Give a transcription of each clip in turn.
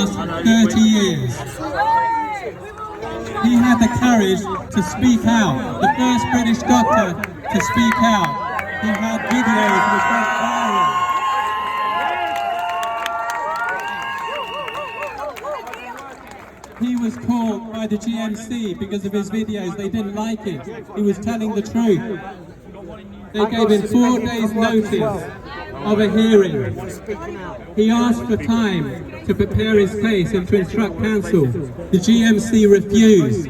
last 30 years. He had the courage to speak out, the first British doctor to speak out. He had videos which went viral. He was called by the GMC because of his videos. They didn't like it. He was telling the truth. They gave him 4 days notice of a hearing. He asked for time to prepare his case and to instruct counsel. The GMC refused.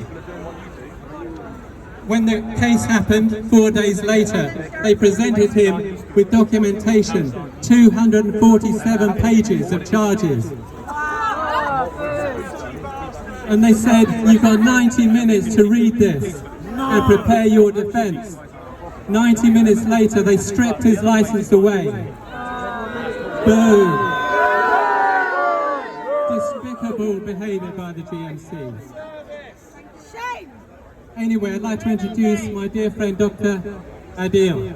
When the case happened, 4 days later, they presented him with documentation, 247 pages of charges. And they said, you've got 90 minutes to read this and prepare your defense. 90 minutes later, they stripped his license away. Boom. Despicable behavior by the GMC. Anyway, I'd like to introduce my dear friend, Dr. Adil.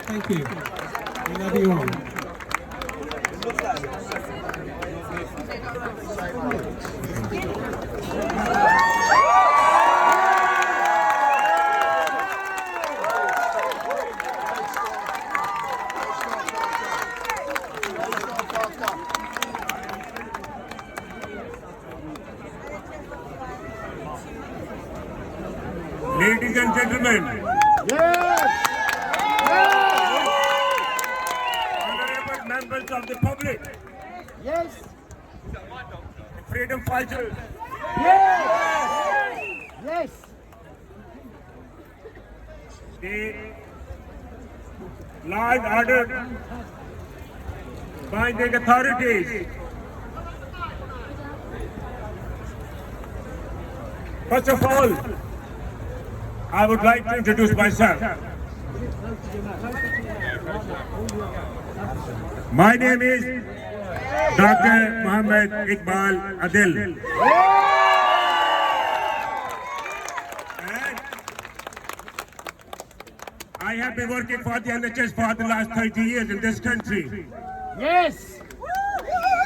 Thank you. We love you all. Ladies and gentlemen, honorable members of the public, freedom fighters, the law and order binding authorities. First of all, I would like to introduce myself. My name is Dr Mohammad Adil. And I have been working for the NHS for the last 30 years in this country. Yes!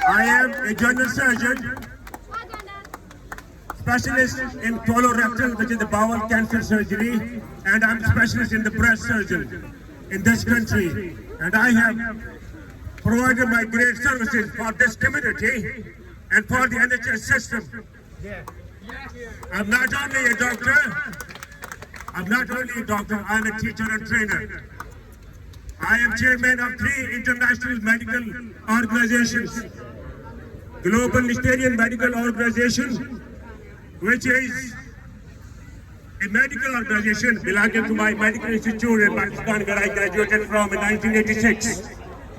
I am a general surgeon, specialist in colorectal, which is the bowel cancer surgery, and I'm specialist in the breast surgeon in this country. And I have provided my great services for this community and for the NHS system. I'm not only a doctor, I'm a teacher and trainer. I am chairman of 3 international medical organizations. Global Ministerial Medical Organization, which is a medical organization belonging to my medical institute in Pakistan, where I graduated from in 1986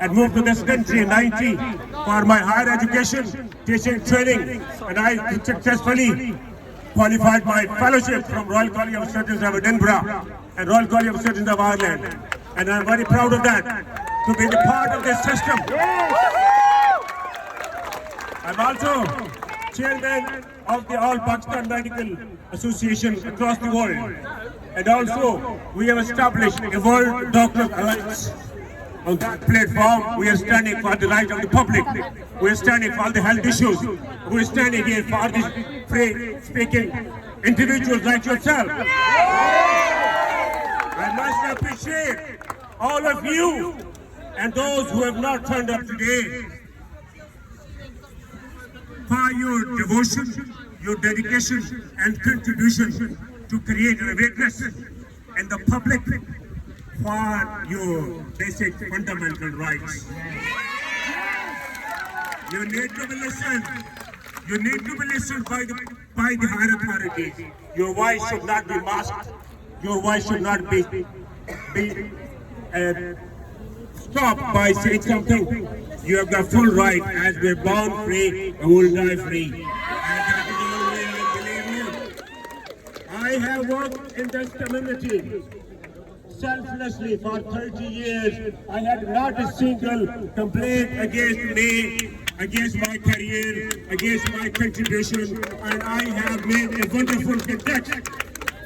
and moved to this country in 90 for my higher education, teaching, training, and I successfully qualified my fellowship from Royal College of Surgeons of Edinburgh and Royal College of Surgeons of Ireland, and I'm very proud of that, to be the part of this system. I'm also chairman of the All Pakistan Medical Association across the world, and also we have established a World Doctors Alliance. On that platform, we are standing for the right of the public. We are standing for the health issues. We are standing here for the free speaking individuals like yourself. I must appreciate all of you and those who have not turned up today for your devotion, your dedication and contribution to create awareness in the public for your basic fundamental rights. You need to be listened. You need to be listened by the higher authorities. Your voice should not be masked. Your voice should not be stopped by saying something. You have the full right, as we're born free, we will die free. And that is the only way I believe in. I have worked in this community selflessly for 30 years. I had not a single complaint against me, against my career, against my contribution, and I have made a wonderful contact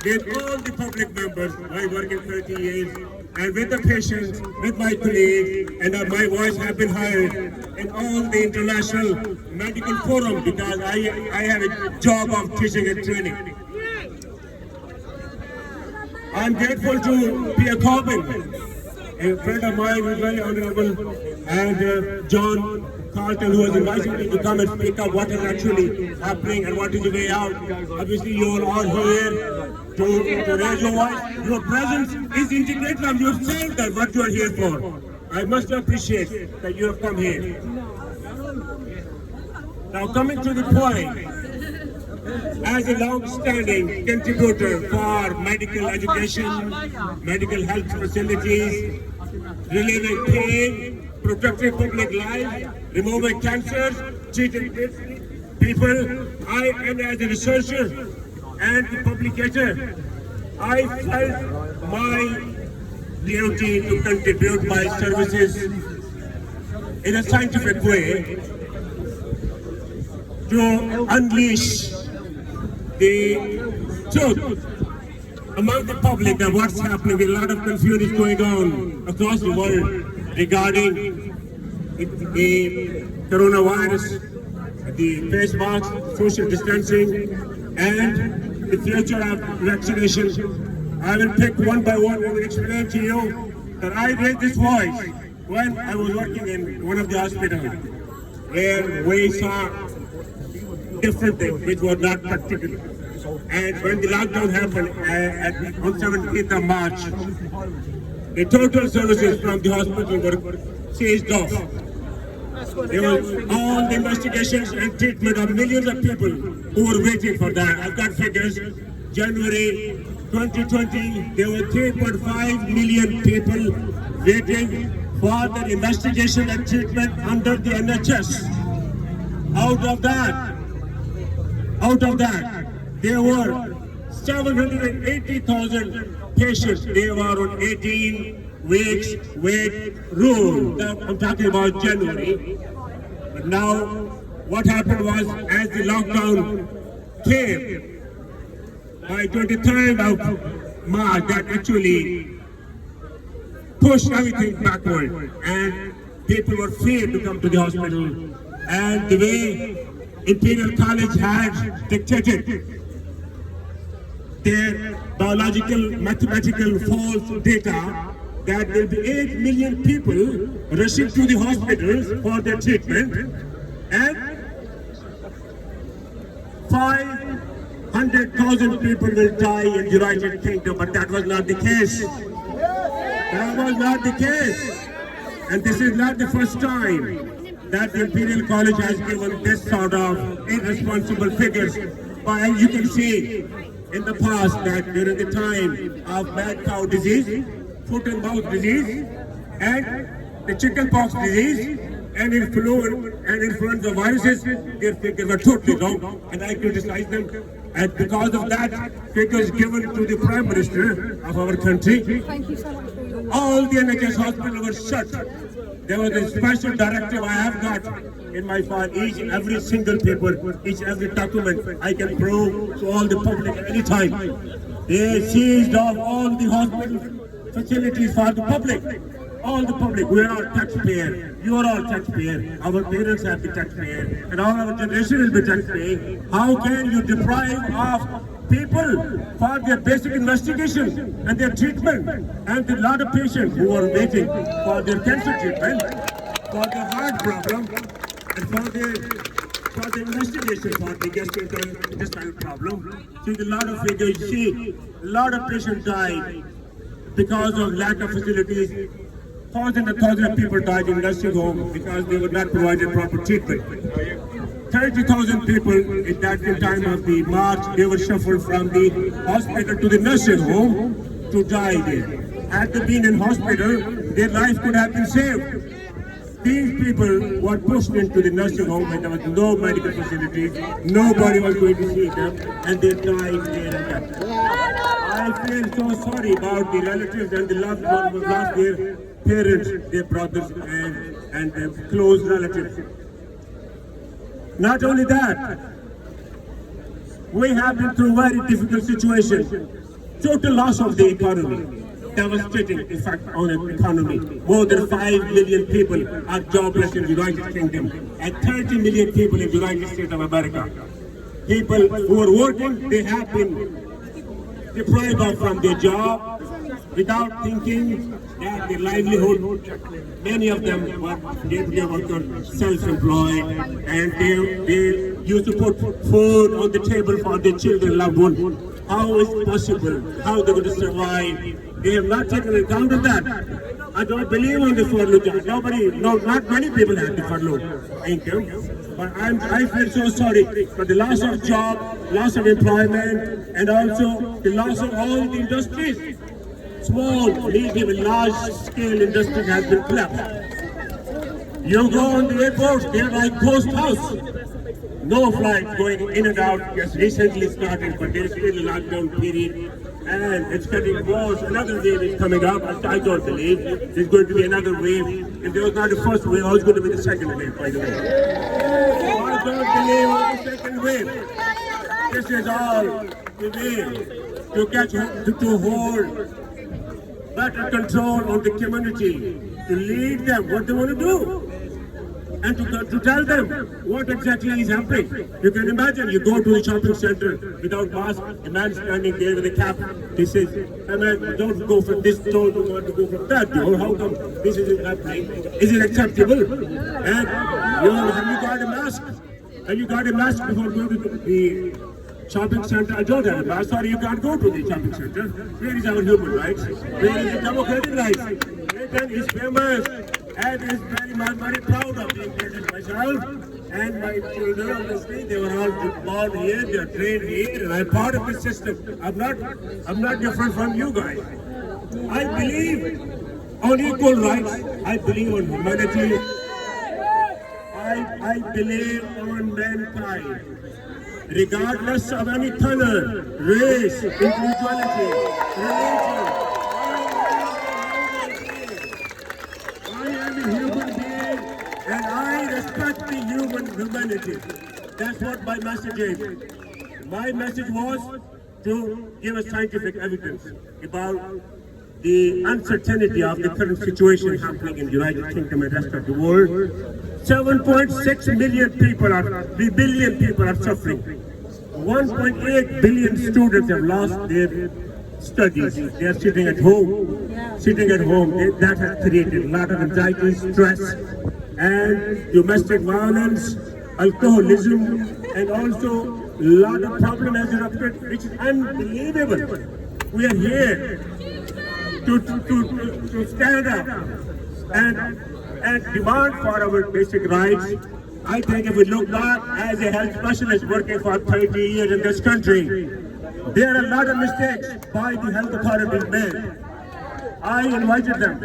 with all the public members. I work in 30 years, and with the patients, with my colleagues, and my voice have been heard in all the international medical forum because I have a job of teaching and training. I'm grateful to Pierre Corbin, a friend of mine who is very honorable, and John Carlton, who has invited me to come and speak up what is actually happening and what is the way out. Obviously, you all are here to raise your voice. Your presence is integrated and you have said that what you are here for. I must appreciate that you have come here. Now, coming to the point, as a long-standing contributor for medical education, medical health facilities, relieving pain, protecting public life, removing cancers, treating people, and as a researcher and publicator, I felt my duty to contribute my services in a scientific way to unleash the truth among the public of what's happening. A lot of confusion is going on across the world regarding the coronavirus, the face masks, social distancing, and the future of vaccination. I will pick one by one and explain to you that I raised this voice when I was working in one of the hospitals where we saw different things which were not practical. And when the lockdown happened on 17th of March, the total services from the hospital were seized off. There was all the investigations and treatment of millions of people who were waiting for that. I've got figures. January 2020, there were 3.5 million people waiting for the investigation and treatment under the NHS. Out of that, there were 780,000 patients. They were on 18 weeks wait rule. I'm talking about January. But now, what happened was, as the lockdown came, by 23rd of March, that actually pushed everything backward, and people were feared to come to the hospital. And the way Imperial College had dictated their biological, mathematical false data that there will be 8 million people rushing to the hospitals for their treatment, and 500,000 people will die in the United Kingdom, but that was not the case. That was not the case. And this is not the first time that the Imperial College has given this sort of irresponsible figures. But as you can see in the past, that during the time of mad cow disease, foot and mouth disease, and the chickenpox disease, and influenza viruses, their figures were totally wrong, and I criticize them. And because of that, figures given to the Prime Minister of our country, all the NHS hospitals were shut. There was a special directive I have got in my file. Each and every single paper, each and every document I can prove to all the public at any time. They seized off all the hospital facilities for the public. All the public, we are all taxpayers. You are all taxpayers. Our parents have been taxpayers, and all our generation will be taxpayers. How can you deprive of people for their basic investigation and their treatment? And a lot of patients who are waiting for their cancer treatment, for their heart problem, and for the investigation for the gastrointestinal problem. See, a lot of figures. You see, a lot of patients died because of lack of facilities. Thousands and thousands of people died in nursing homes because they were not provided proper treatment. 30,000 people in that time of the March, they were shuffled from the hospital to the nursing home to die there. Had they been in hospital, their life could have been saved. These people were pushed into the nursing home and there was no medical facilities, nobody was going to see them, and they died there and then. I feel so sorry about the relatives and the loved ones who lost their parents, their brothers, and their close relatives. Not only that, we have been through very difficult situations. total loss of the economy. Devastating effect on the economy. More than 5 million people are jobless in the United Kingdom and 30 million people in the United States of America. People who are working, they have been deprived from their job without thinking that their livelihood. Many of them were self-employed and they used to put food on the table for their children, loved ones. How is it possible? How are they going to survive? They have not taken account of that. I don't believe on the furlough job. Not many people have the furlough income. But I feel so sorry for the loss of job, loss of employment, and also the loss of all the industries. Small, medium, and large-scale industry has been collapsed. You go on the airports, they're like ghost house. No flights going in and out. Just recently started, but there is still a lockdown period. And it's getting worse. Another wave is coming up. I don't believe there's going to be another wave. If there was not the first wave, I was going to be the second wave, by the way. I don't believe on the second wave. This is all the way to hold better control on the community, to lead them what they want to do, and to tell them what exactly is happening. You can imagine, you go to the shopping center without mask, a man standing there with a cap. He says, hey man, don't go from this door, don't want to go from that door. How come this isn't happening? Is it acceptable? And have you got a mask? Have you got a mask before going to the shopping center? I don't have a mask. Sorry, you can't go to the shopping center. Where is our human rights? Where is the democratic rights? Britain is famous and is very proud of being British myself. And my children, obviously, they were all born here, they are trained here, and I'm part of the system. I'm not different from you guys. I believe on equal rights. I believe on humanity. I believe on mankind, regardless of any color, race, individuality, religion. I am a human being and I respect the human humanity. That's what my message is. My message was to give us scientific evidence about the uncertainty of the current situation happening in the United Kingdom and the rest of the world. 7.6 billion people are suffering. 1.8 billion students have lost their studies. They are sitting at home. That has created a lot of anxiety, stress, and domestic violence, alcoholism, and also a lot of problems has erupted, which is unbelievable. We are here to stand up and demand for our basic rights. I think if we look back as a health specialist working for 30 years in this country, there are a lot of mistakes by the health authorities made. I invited them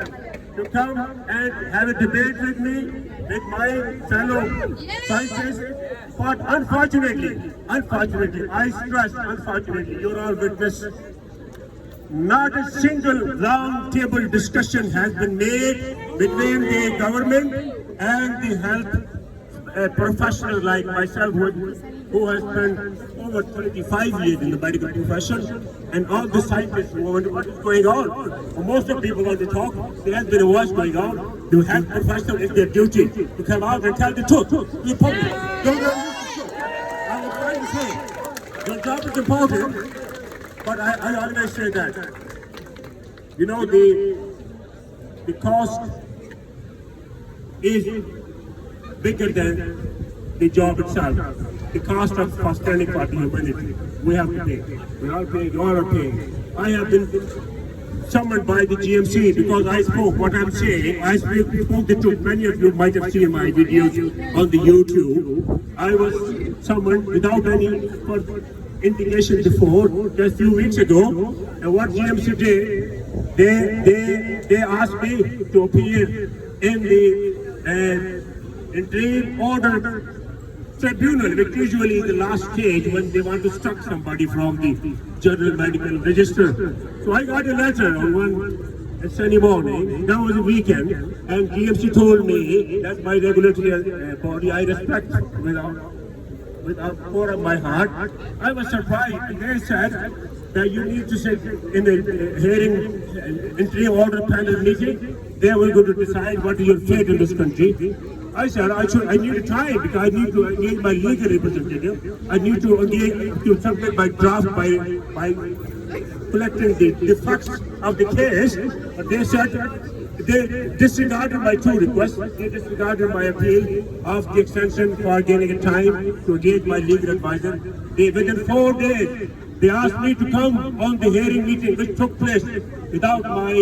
to come and have a debate with me, with my fellow scientists, but unfortunately, I stress, unfortunately, you're all witness. Not a single round table discussion has been made between the government and the health professionals like myself who has spent over 35 years in the medical profession, and all the scientists who wonder what is going on. For most of the people want to talk, there has been a what's going on. The health professional is their duty to come out and tell the truth to the public. Don't know I was trying to say, your job is important, but I always say that, you know, the cost is bigger than the job itself. The cost of standing for the humanity, we have to pay. We are paying, you all are paying. I have been summoned by the GMC because I spoke what I'm saying. I spoke the truth. Many of you might have seen my videos on the YouTube. I was summoned without any indication before, just a few weeks ago. And what GMC did, they asked me to appear in the interim order tribunal, which usually is the last stage when they want to struck somebody from the General Medical Register. So I got a letter on one sunny morning, that was a weekend, and GMC told me that's my regulatory body, I respect with a core of my heart. I was surprised, and they said that you need to sit in the hearing interim order panel meeting. They were going to decide what is your fate in this country. I said I need time because I need to engage my legal representative. I need to engage to submit my draft by collecting the facts of the case. They said they disregarded my two requests. They disregarded my appeal of the extension for getting a time to engage my legal advisor. Within 4 days, they asked me to come on the hearing meeting, which took place without my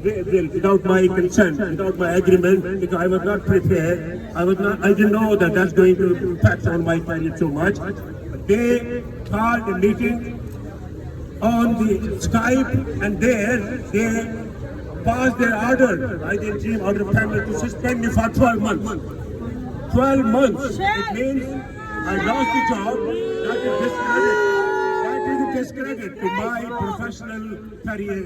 will, without my consent, without my agreement, because I was not prepared. I didn't know that that's going to impact on my career so much. They called a meeting on the Skype, and there they passed their order, by the interim order panel, to suspend me for 12 months. 12 months. It means I lost the job. That is a discredit to my professional career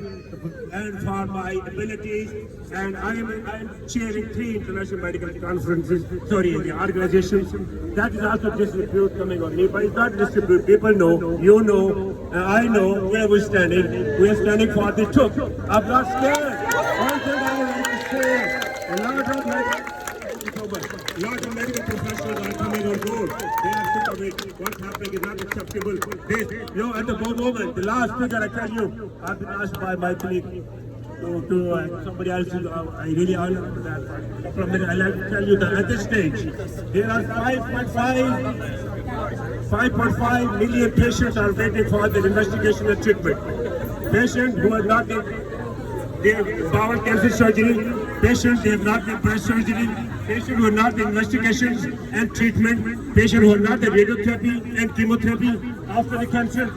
and for my abilities. And I am chairing 3 international medical conferences, the organizations. That is also disrepute coming on me, but it's not disrepute. People know, you know, and I know where we're standing. We're standing for the truth. I'm not scared. One thing I would like to say, a lot of medical professionals are coming on board. They are sick of it. What's happening is not acceptable. At the moment, the last figure I tell you, I've been asked by my colleague to somebody else. I really honor that. From it, I like to tell you that at this stage, there are 5.5 million patients are waiting for their investigation and treatment. Patients who are not in their bowel cancer surgery, patients who have not been breast surgery, patients who are not in investigations and treatment, patients who are not in radiotherapy and chemotherapy after the cancer,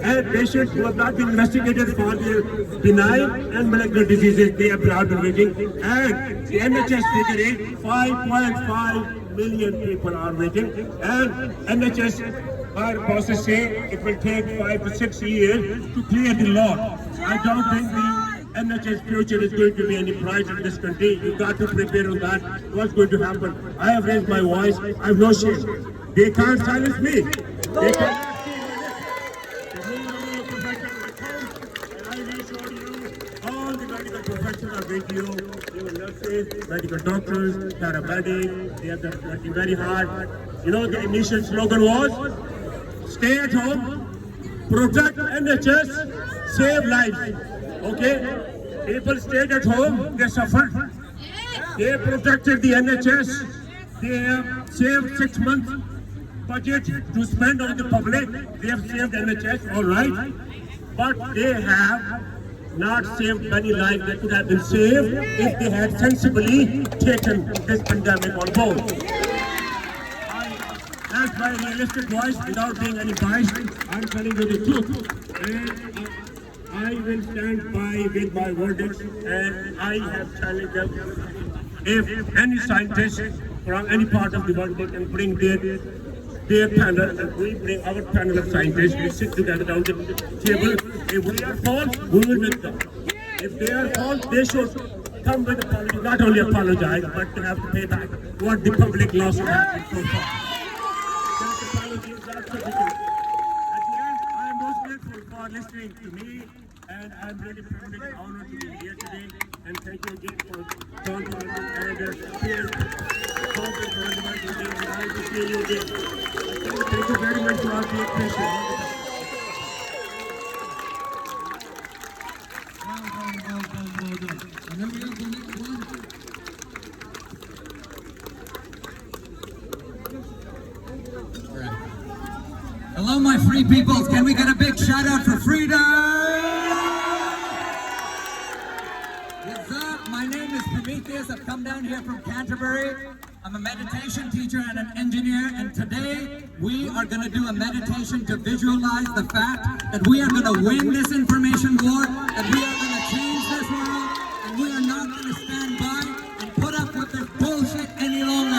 and patients who have not been investigated for their benign and malignant diseases. They have been waiting, and the NHS figure is 5.5 million people are waiting, and NHS, our bosses say it will take 5 to 6 years to clear the law. I don't think the NHS future is going to be any bright in this country. You got to prepare on that. What's going to happen? I have raised my voice. I have no shame. They can't silence me. They can't. I reassure you, all the medical professionals are with you. Even nurses, medical doctors, paramedics, they are working very hard. You know, the initial slogan was, stay at home, protect NHS, save lives. Okay? People stayed at home, they suffered. They protected the NHS. They have saved 6 months budget to spend on the public. They have saved NHS, all right. But they have not saved many lives that could have been saved if they had sensibly taken this pandemic on board. That's my realistic voice, without being any biased. I'm telling you the truth. And I will stand by with my verdicts, and I have challenged them. If any scientist from any part of the world, they can bring their panel, and we bring our panel of scientists, we sit together down the table. If we are false, we will make them. If they are false, they should come with apology, not only apologize, but to have to pay back what the public loss has been so far. That apology is not sufficient. At the end, I am most grateful for listening to me, and I am really privileged and honored to be here today. And thank you again for Dr Mohammad Adil. Nice to see you again. Thank you very much for all the appreciation. Well done. And then we have the next one. All right. Hello, my free peoples. Can we get a big shout out for freedom? My name is Prometheus. I've come down here from Canterbury. I'm a meditation teacher and an engineer, and today we are going to do a meditation to visualize the fact that we are going to win this information war, that we are going to change this world, and we are not going to stand by and put up with this bullshit any longer.